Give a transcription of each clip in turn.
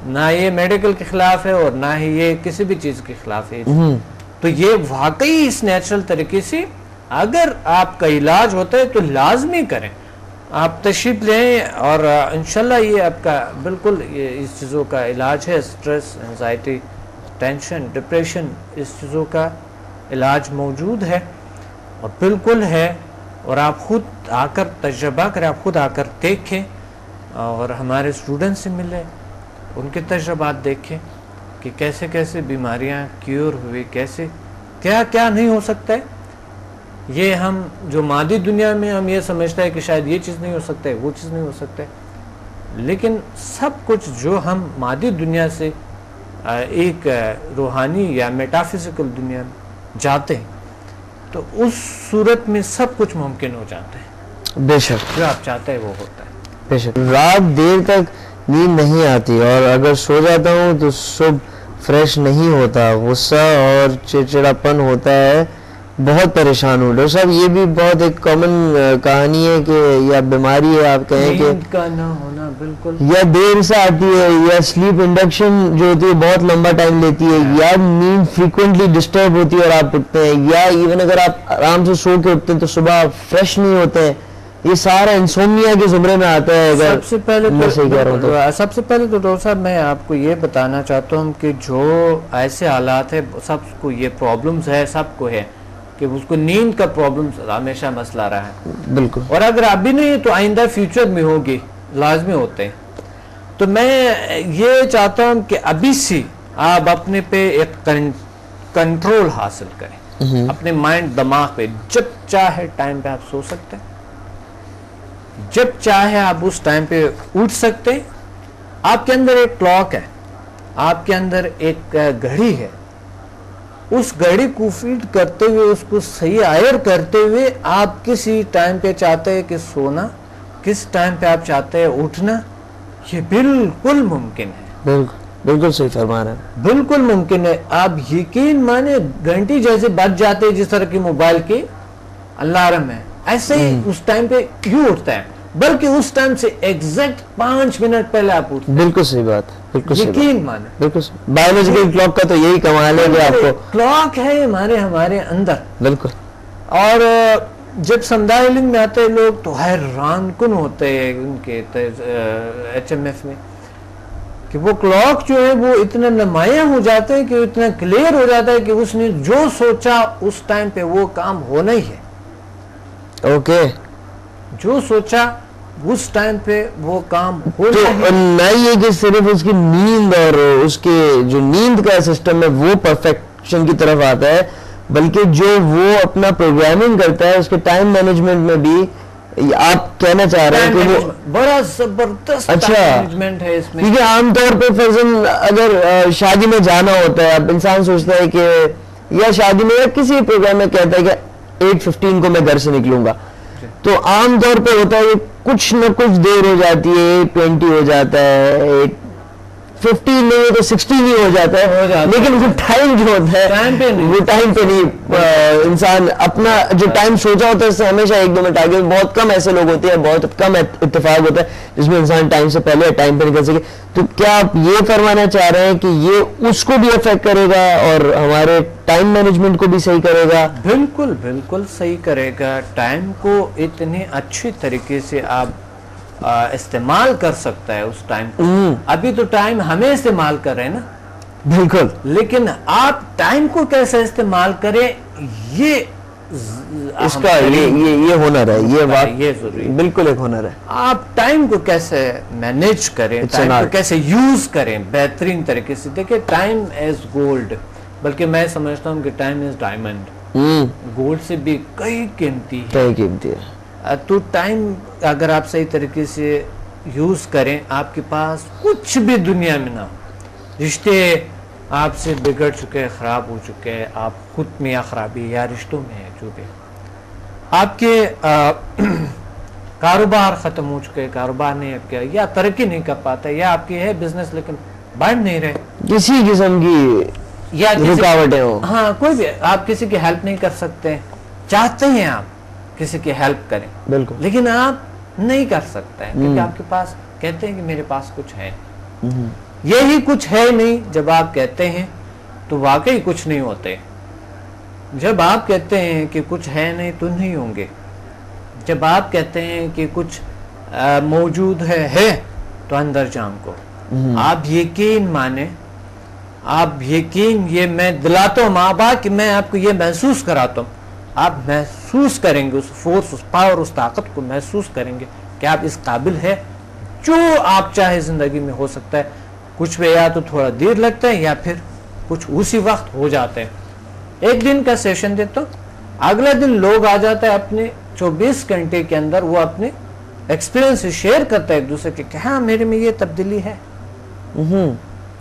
نہ یہ میڈیکل کے خلاف ہے اور نہ ہی یہ کسی بھی چیز کے خلاف ہے. تو یہ واقعی اس نیچرل طریقے سے اگر آپ کا علاج ہوتا ہے تو لازمی کریں. آپ تشریف لیں اور انشاءاللہ یہ آپ کا بالکل اس چیزوں کا علاج ہے. سٹریس، انزائٹی، ٹینشن، ڈپریشن، اس چیزوں کا علاج موجود ہے اور بالکل ہے. اور آپ خود آ کر تجربہ کریں، آپ خود آ کر دیکھیں اور ہمارے اسٹوڈنٹ سے ملیں، ان کے تجربات دیکھیں کہ کیسے کیسے بیماریاں کیور ہوئی، کیسے کیا کیا نہیں ہو سکتا ہے. یہ ہم جو مادی دنیا میں ہم یہ سمجھتا ہے کہ شاید یہ چیز نہیں ہو سکتا ہے، وہ چیز نہیں ہو سکتا ہے، لیکن سب کچھ جو ہم مادی دنیا سے ایک روحانی یا میٹافزیکل دنیا میں جاتے ہیں تو اس صورت میں سب کچھ ممکن ہو جاتا ہے. بے شک جو آپ چاہتے ہیں وہ ہوتا ہے. بے شک. رات دیر تک نیند نہیں آتی اور اگر سو جاتا ہوں تو صبح فریش نہیں ہوتا، غصہ اور چڑچڑاپن ہوتا ہے، بہت پریشان ہوں. ڈاکٹر صاحب یہ بھی بہت ایک کامن کہانی ہے کہ یا بیماری ہے آپ کہیں کہ نیند کا نہ ہونا، بالکل، یا دیر سے آتی ہے یا سلیپ انڈکشن جو ہوتی ہے بہت لمبا ٹائم لیتی ہے، یا نیند فریکوینٹلی ڈسٹرب ہوتی ہے اور آپ اٹھتے ہیں، یا ایون اگر آپ آرام سے سو کے اٹھتے ہیں تو صبح فریش نہیں ہوتے ہیں. یہ سارا انسومنیا کے زمرے میں آتا ہے. اگر سب سے پہلے میں صحیح کہہ رہا ہوں تو ڈاکٹر صاحب میں آپ کو یہ بتانا چاہتا ہوں کہ جو ایسے حالات ہے سب کو یہ پرابلمز ہے، سب کو ہے کہ اس کو نیند کا پرابلم ہمیشہ مسئلہ رہا ہے. بالکل. اور اگر ابھی نہیں تو آئندہ فیوچر میں ہوگی، لازمی ہوتے ہیں. تو میں یہ چاہتا ہوں کہ ابھی سے آپ اپنے پہ ایک کنٹرول حاصل کریں، اپنے مائنڈ دماغ پہ. جب چاہے ٹائم پہ آپ سو سکتے ہیں، جب چاہے آپ اس ٹائم پہ اٹھ سکتے ہیں. آپ کے اندر ایک کلاک ہے، آپ کے اندر ایک گھڑی ہے. اس گھڑی کو فیڈ کرتے ہوئے، اس کو صحیح آئر کرتے ہوئے آپ کسی ٹائم پہ چاہتے ہیں کہ سونا، کس ٹائم پہ آپ چاہتے ہیں اٹھنا، یہ بالکل ممکن ہے. بالکل بالکل صحیح فرما رہے ہیں. بالکل ممکن ہے. آپ یقین مانے گھنٹی جیسے بج جاتے ہیں جس طرح کی موبائل کی الارم ہے، ایسے ہی اس ٹائم پہ یوں اٹھتا ہے، بلکہ اس ٹائم سے ایگزیکٹ 5 منٹ پہلے آپ اٹھتے ہیں. بالکل صحیح بات، بالکل یقین مانے. بالکل. بایولوجیکل کلاک کا تو یہی کمال ہے کہ آپ کو کلاک ہے ہمارے اندر. بالکل. اور جب سمدائے علم میں آتے ہیں لوگ تو حیران کن ہوتے ہیں ان کے HMF میں کہ وہ کلاک جو ہے وہ اتنا نمایاں ہو جاتا ہے کہ اتنا کلیئر ہو جاتا ہے کہ اس نے جو سوچا اس ٹائم پہ وہ کام ہونا ہی ہے. اوکے. جو سوچا اس ٹائم پہ وہ کام ہونا تو نہ یہ کہ صرف اس کی نیند اور اس کے جو نیند کا سسٹم ہے وہ پرفیکشن کی طرف آتا ہے، بلکہ جو وہ اپنا پروگرامنگ کرتا ہے اس کے ٹائم مینجمنٹ میں بھی آپ کہنا چاہ رہے ہیں کہ وہ بڑا زبردست مینجمنٹ ہے اس میں. کیونکہ عام طور پہ فرضاً اگر شادی میں جانا ہوتا ہے، اب انسان سوچتا ہے کہ یا شادی میں یا کسی پروگرام میں کہتا ہے کہ 8:15 کو میں گھر سے نکلوں گا، تو عام طور پہ ہوتا ہے کچھ نہ کچھ دیر ہو جاتی ہے، 8:20 ہو جاتا ہے، 15 نہیں ہے تو 16 ہی ہو جاتا ہے، لیکن وہ ٹائم جو ہوتا ہے وہ ٹائم پہ نہیں. انسان اپنا جو ٹائم سوچا ہوتا ہے اس سے ہمیشہ 1-2 منٹ آگے. بہت کم ایسے لوگ ہوتے ہیں، بہت کم اتفاق ہوتا ہے جس میں انسان ٹائم سے پہلے ٹائم پہ نکل سکے. تو کیا آپ یہ فرمانا چاہ رہے ہیں کہ یہ اس کو بھی افیکٹ کرے گا اور ہمارے ٹائم مینجمنٹ کو بھی صحیح کرے گا؟ بالکل بالکل صحیح کرے گا. ٹائم کو اتنے اچھی طریقے سے آپ استعمال کر سکتا ہے اس ٹائم کو. ابھی تو ٹائم ہمیں استعمال کر رہے ہیں نا. بالکل. لیکن آپ ٹائم کو کیسے استعمال کریں یہ اس کا یہ ہنر ہے، یہ ضروری. بالکل ایک ہنر ہے. آپ ٹائم کو کیسے مینیج کریں، ٹائم کو کیسے یوز کریں بہترین طریقے سے. دیکھیں ٹائم ایز گولڈ، بلکہ میں سمجھتا ہوں کہ ٹائم از ڈائمنڈ. گولڈ سے بھی کئی قیمتی ہے. تو ٹائم اگر آپ صحیح طریقے سے یوز کریں، آپ کے پاس کچھ بھی دنیا میں نہ ہو، رشتے آپ سے بگڑ چکے، خراب ہو چکے، آپ خود میں یا خرابی یا رشتوں میں ہے، جو بھی آپ کے کاروبار ختم ہو چکے، کاروبار نہیں کیا یا ترقی نہیں کر پاتا، یا آپ کی ہے بزنس لیکن بڑھ نہیں رہے، کسی قسم کی یا رکاوٹیں ہو، ہاں کوئی بھی، آپ کسی کی ہیلپ نہیں کر سکتے، چاہتے ہیں آپ کسی کی ہیلپ کریں، بالکل، لیکن آپ نہیں کر سکتے ہیں کیونکہ آپ کے پاس کہتے ہیں کہ میرے پاس کچھ ہے. یہی کچھ ہے نہیں جب آپ کہتے ہیں تو واقعی کچھ نہیں ہوتے. جب آپ کہتے ہیں کہ کچھ ہے نہیں تو نہیں ہوں گے. جب آپ کہتے ہیں کہ کچھ موجود ہے تو اندر جان کو آپ یقین مانیں, آپ یقین, یہ میں دلاتا ہوں ماں باپ کہ میں آپ کو یہ محسوس کراتا ہوں, آپ محسوس کریں گے اس فورس, اس پاور, اس طاقت کو محسوس کریں گے کہ آپ اس قابل ہے. جو آپ چاہے زندگی میں ہو سکتا ہے. کچھ پہ یا تو تھوڑا دیر لگتا ہے یا پھر کچھ اسی وقت ہو جاتے ہیں. ایک دن کا سیشن دیتا ہوں, اگلا دن لوگ آ جاتا ہے اپنے 24 گھنٹے کے اندر وہ اپنے ایکسپیرینس شیئر کرتا ہے ایک دوسرے کے کہ ہاں میرے میں یہ تبدیلی ہے.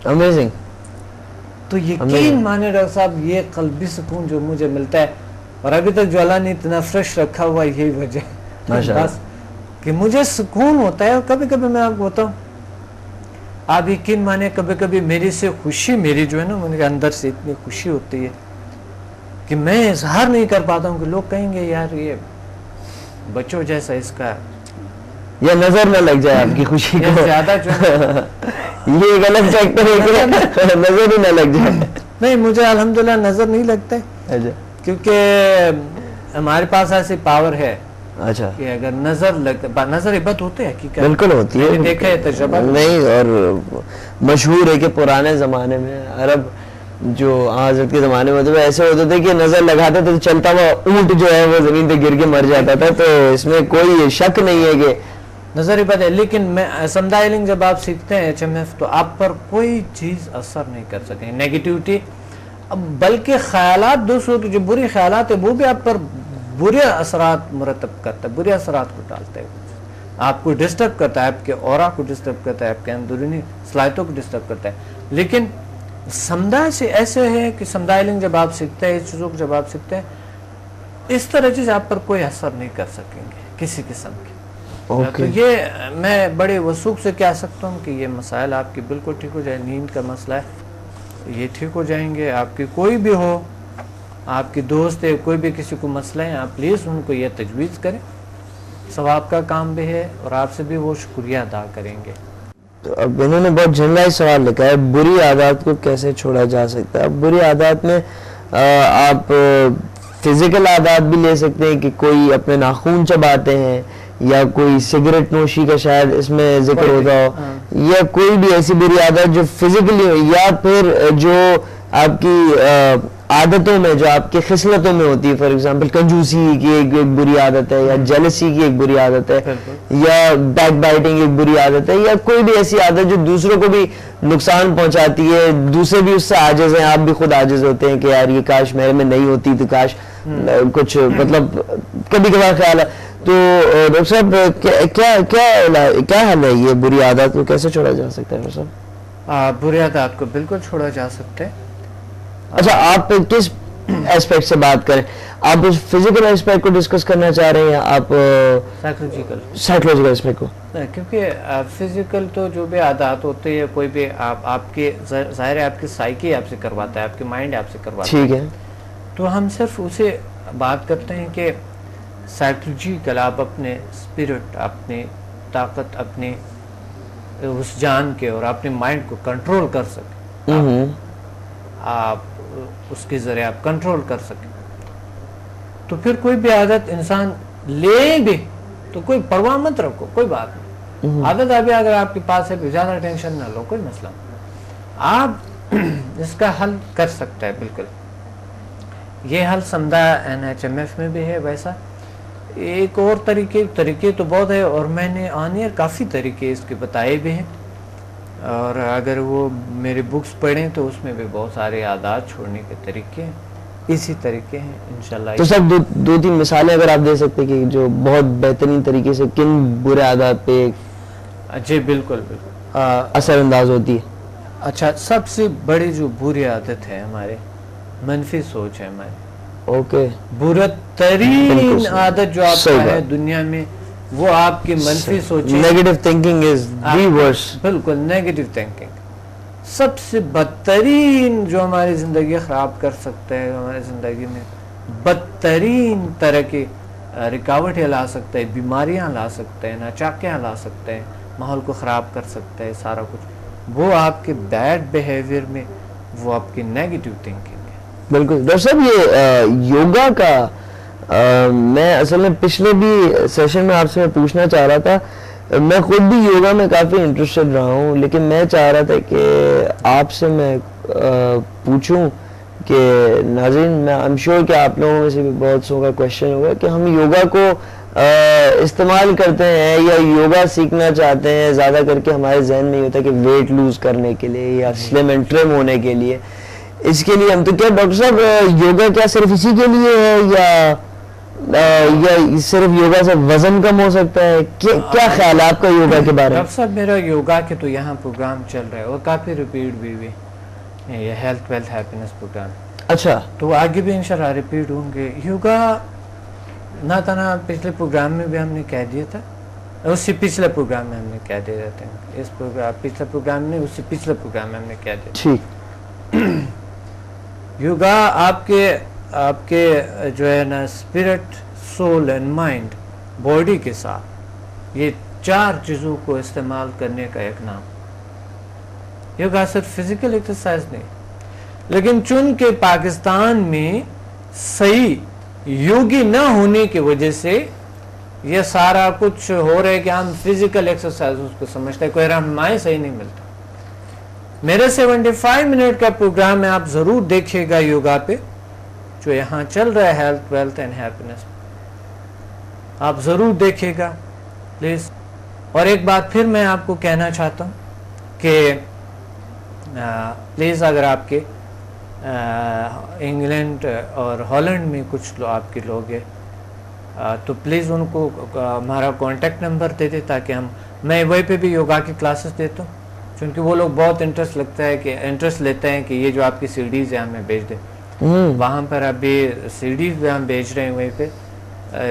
امیزنگ. تو یقین مانے ڈاکٹر صاحب یہ قلبی سکون جو مجھے ملتا ہے, اور ابھی تک جو اللہ نے اتنا فریش رکھا ہوا یہی وجہ ہے بس کہ مجھے سکون ہوتا ہے. اور کبھی کبھی میں آپ کو بتاؤں, آپ یقین مانے کبھی کبھی میری سے خوشی, میری جو ہے نا میرے اندر سے اتنی خوشی ہوتی ہے کہ میں اظہار نہیں کر پاتا ہوں کہ لوگ کہیں گے یار یہ بچوں جیسا اس کا, یا نظر نہ لگ جائے آپ کی خوشی کو زیادہ جو یہ ایک الگ فیکٹر ہے کہ نظر ہی نہ لگ جائے. نہیں, مجھے الحمدللہ نظر نہیں لگتا ہے کیونکہ ہمارے پاس ایسی پاور ہے. اچھا, کہ اگر نظر عبادت ہوتے ہیں حقیقت بالکل ہوتی ہے, دیکھا ہے تجربہ نہیں. اور مشہور ہے کہ پرانے زمانے میں عرب جو حضرت کے زمانے میں تو ایسے ہوتے تھے کہ نظر لگاتے تھے تو چلتا ہوا اونٹ جو ہے وہ زمین پہ گر کے مر جاتا تھا. تو اس میں کوئی شک نہیں ہے کہ نظر عبادت ہے. لیکن میں سمدائلنگ جب آپ سیکھتے ہیں HMF تو آپ پر کوئی چیز اثر نہیں کر سکیں, نیگیٹیوٹی, بلکہ خیالات دوسروں کی جو بری خیالات ہیں وہ بھی آپ پر برے اثرات مرتب کرتا ہے, برے اثرات کو ڈالتا ہے, آپ کو ڈسٹرب کرتا ہے, آپ کے اورا کو ڈسٹرب کرتا ہے, آپ کے اندرونی صلاحیتوں کو ڈسٹرب کرتا ہے. لیکن سمدائے سے ایسے ہے کہ سمدائلنگ جب آپ سیکھتے ہیں, اس چیزوں کو جب آپ سیکھتے ہیں, اس طرح چیز آپ پر کوئی اثر نہیں کر سکیں گے کسی قسم کی. تو یہ میں بڑے وثوق سے کہہ سکتا ہوں کہ یہ مسائل آپ کی بالکل ٹھیک ہو جائے. نیند کا مسئلہ ہے یہ ٹھیک ہو جائیں گے. آپ کی کوئی بھی ہو, آپ کی دوست ہے, کوئی بھی کسی کو مسئلہ ہے, آپ پلیز ان کو یہ تجویز کریں. ثواب کا کام بھی ہے اور آپ سے بھی وہ شکریہ ادا کریں گے. تو اب انہوں نے بہت جنرائز سوال لکھا ہے, بری عادات کو کیسے چھوڑا جا سکتا ہے. اب بری عادات میں آپ فزیکل عادات بھی لے سکتے ہیں کہ کوئی اپنے ناخون چباتے ہیں, یا کوئی سگریٹ نوشی کا شاید اس میں ذکر ہوتا ہو, یا کوئی بھی ایسی بری عادت جو فزیکلی ہو, یا پھر جو آپ کی عادتوں میں, جو آپ کی خصلتوں میں ہوتی ہے. فار ایگزامپل کنجوسی کی ایک بری عادت ہے, یا جیلسی کی ایک بری عادت ہے, یا بیک بائٹنگ ایک بری عادت ہے, یا کوئی بھی ایسی عادت جو دوسروں کو بھی نقصان پہنچاتی ہے, دوسرے بھی اس سے عاجز ہیں, آپ بھی خود عاجز ہوتے ہیں کہ یار یہ کاش میرے میں نہیں ہوتی تو کاش کچھ, مطلب کبھی کبھار خیال ہے. تو ڈاکٹر صاحب کیا حل ہے یہ بری عادات کو کیسے چھوڑا جا سکتا ہے ڈاکٹر صاحب؟ بری عادات کو بالکل چھوڑا جا سکتا ہے. اچھا, آپ کس ایسپیکٹ سے بات کریں, آپ فزیکل ایسپیکٹ کو ڈسکس کرنا چاہ رہے ہیں یا آپ سائیکولوجیکل ایسپیکٹ کو؟ کیونکہ فزیکل تو جو بھی عادات ہوتے ہیں, کوئی بھی آپ کے ظاہر ہے آپ کی سائیکی آپ سے کرواتا ہے, آپ کے مائنڈ آپ سے کرواتا ہے, ٹھیک ہے. تو ہم صرف اسے بات کرتے ہیں کہ سائیکولوجیکل آپ اپنے اسپرٹ, اپنی طاقت, اپنی اس جان کے اور اپنے مائنڈ کو کنٹرول کر سکیں, آپ اس کے ذریعے آپ کنٹرول کر سکیں. تو پھر کوئی بھی عادت انسان لے بھی تو کوئی پرواہ مت رکھو, کوئی بات نہیں. عادت ابھی اگر آپ کے پاس ہے زیادہ ٹینشن نہ لو, کوئی مسئلہ نہیں, آپ اس کا حل کر سکتا ہے بالکل. یہ حل سمدہ NHMF میں بھی ہے. ویسا ایک اور طریقے تو بہت ہے, اور میں نے آنیئر کافی طریقے اس کے بتائے بھی ہیں, اور اگر وہ میرے بکس پڑھیں تو اس میں بھی بہت سارے عادات چھوڑنے کے طریقے ہیں, اسی طریقے ہیں انشاءاللہ. تو سب دو تین مثالیں اگر آپ دے سکتے کہ جو بہت بہترین طریقے سے کن برے عادات پہ جی بالکل بالکل اثر انداز ہوتی ہے. اچھا, سب سے بڑی جو بری عادت ہے ہمارے, منفی سوچ ہے ہماری. اوکے, برا ترین عادت جو آپ کا ہے دنیا میں وہ آپ کی منفی سوچ ہے. Negative thinking is the worst. بالکل, نیگیٹو تھنکنگ سب سے بدترین جو ہماری زندگی خراب کر سکتا ہے, ہماری زندگی میں بدترین طرح کی رکاوٹیں لا سکتا ہے, بیماریاں لا سکتا ہے, ناچاکیاں لا سکتا ہے, ماحول کو خراب کر سکتا ہے, سارا کچھ. وہ آپ کے بیڈ بیہیویئر میں، وہ آپ کی نیگیٹو تھنکنگ ہے. بالکل. ڈاکٹر صاحب یہ یوگا کا میں اصل میں پچھلے بھی سیشن میں آپ سے پوچھنا چاہ رہا تھا. میں خود بھی یوگا میں کافی انٹرسٹڈ رہا ہوں، لیکن میں چاہ رہا تھا کہ آپ سے میں پوچھوں کہ ناظرین، میں ایم شیور کہ آپ لوگوں میں سے بھی بہت سو کا کوشچن ہوگا کہ ہم یوگا کو استعمال کرتے ہیں یا یوگا سیکھنا چاہتے ہیں، زیادہ کر کے ہمارے ذہن میں یہ ہوتا ہے کہ ویٹ لوز کرنے کے لیے یا سلم اینڈ ٹرم ہونے کے لیے. اس کے لیے ہم تو کیا ڈاکٹر صاحب یوگا کیا صرف اسی کے لیے ہے یا صرف یوگا سے وزن کم ہو سکتا ہے؟ کیا خیال ہے آپ کا یوگا کے بارے میں؟ ڈاکٹر صاحب میرا یوگا کے تو یہاں پروگرام چل رہا ہے اور کافی ریپیٹ بھی ہوئے، یہ ہیلتھ ویلتھ ہیپینس پروگرام. اچھا. تو آگے بھی انشاءاللہ ریپیٹ ہوں گے. یوگا نہ تنہا پچھلے پروگرام میں بھی ہم نے کہہ دیا تھا، اس سے پچھلے پروگرام میں ہم نے کہہ دیا تھا، اس پروگرام پچھلے پروگرام میں اس سے پچھلے پروگرام میں ہم نے کہہ دیا. ٹھیک. یوگا آپ کے جو ہے نا spirit, civil and mind, body کے ساتھ یہ 4 چیزوں کو استعمال کرنے کا ایک نام. یوگا صرف فزیکل ایکسرسائز نہیں، لیکن چونکہ پاکستان میں صحیح یوگی نہ ہونے کی وجہ سے یہ سارا کچھ ہو رہا ہے کہ ہم فزیکل ایکسرسائز اس کو سمجھتے ہیں، کوئی رہنمائی صحیح نہیں ملتا. میرے 75 منٹ کا پروگرام ہے، آپ ضرور دیکھیے گا یوگا پہ جو یہاں چل رہا ہے، ہیلتھ ویلتھ اینڈ ہیپینس، آپ ضرور دیکھیے گا پلیز. اور ایک بات پھر میں آپ کو کہنا چاہتا ہوں کہ پلیز اگر آپ کے انگلینڈ اور ہالینڈ میں کچھ آپ کے لوگ ہیں تو پلیز ان کو ہمارا کانٹیکٹ نمبر دے دیں تاکہ میں وہیں پہ بھی یوگا کی کلاسز دیتا ہوں، چونکہ وہ لوگ بہت انٹرسٹ لیتے ہیں کہ یہ جو آپ کی سی ڈیز ہیں ہمیں بھیج دیں. وہاں پر ابھی سی ڈیز بھی ہم بھیج رہے ہیں وہیں پہ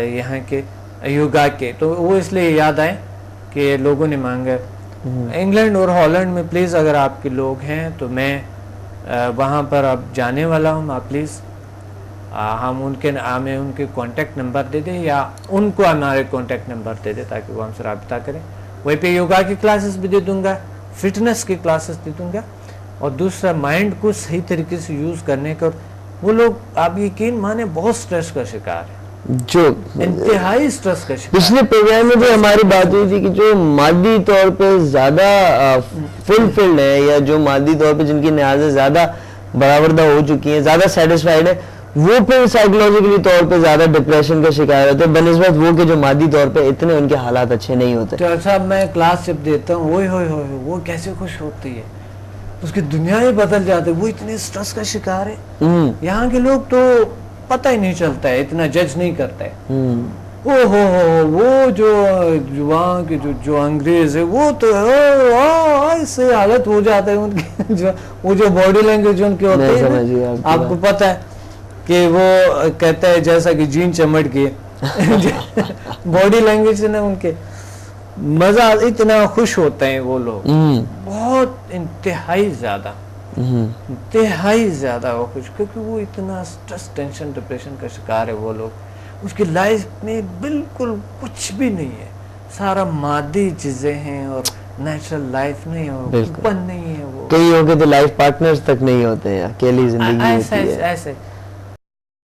یہاں کے یوگا کے، تو وہ اس لیے یاد آئے کہ لوگوں نے مانگا. انگلینڈ اور ہالینڈ میں پلیز اگر آپ کے لوگ ہیں تو میں وہاں پر اب جانے والا ہوں، آپ پلیز ہمیں ان کے کانٹیکٹ نمبر دے دیں یا ان کو ہمارے کانٹیکٹ نمبر دے دیں تاکہ وہ ہم سے رابطہ کریں. وہیں پہ یوگا کی کلاسز بھی دے دوں گا، فٹنس کی کلاسز دے دوں گا، اور دوسرا مائنڈ کو صحیح طریقے سے یوز کرنے کا. وہ لوگ آپ یقین مانے بہت سٹریس کا شکار ہے، جو انتہائی سٹریس کا شکار. پچھلے پروگرام میں بھی ہماری بات ہوئی تھی کہ جو مادی طور پہ زیادہ فلفلڈ ہے یا جو مادی طور پہ جن کی نیازیں زیادہ برآوردہ ہو چکی ہیں، زیادہ سیٹسفائیڈ ہے، وہ پھر سائیکولوجیکلی طور پہ زیادہ ڈپریشن کا شکار ہوتے ہیں بنسبت وہ کہ جو مادی طور پہ اتنے ان کے حالات اچھے نہیں ہوتے. ڈاکٹر صاحب میں کلاس جب دیتا ہوں وہ کیسے خوش ہوتی ہے، اس کی دنیا ہی بدل جاتی ہے، وہ اتنے سٹریس کا شکار ہے. یہاں کے لوگ تو پتہ ہی نہیں چلتا ہے، اتنا جج نہیں کرتا ہے. وہ جو وہاں کے جو انگریز ہے وہ تو اس سے حالت ہو جاتا ہے ان کی، وہ جو باڈی لینگویج ان کی ہوتی ہے آپ کو پتہ ہے کہ وہ کہتا ہے جیسا کہ جین چمٹ کے باڈی لینگویج سے نا ان کے مزہ، اتنا خوش ہوتے ہیں وہ لوگ، بہت انتہائی زیادہ وہ خوش، کیونکہ وہ اتنا سٹریس، ٹینشن، ڈپریشن کا شکار ہے. وہ لوگ اس کی لائف میں بالکل کچھ بھی نہیں ہے، سارا مادی چیزیں ہیں اور نیچرل لائف نہیں ہے، نہیں ہے. وہ کئی لوگوں کے تو لائف پارٹنرز تک نہیں ہوتے ہیں، اکیلی زندگی ہوتی ہے. ایسے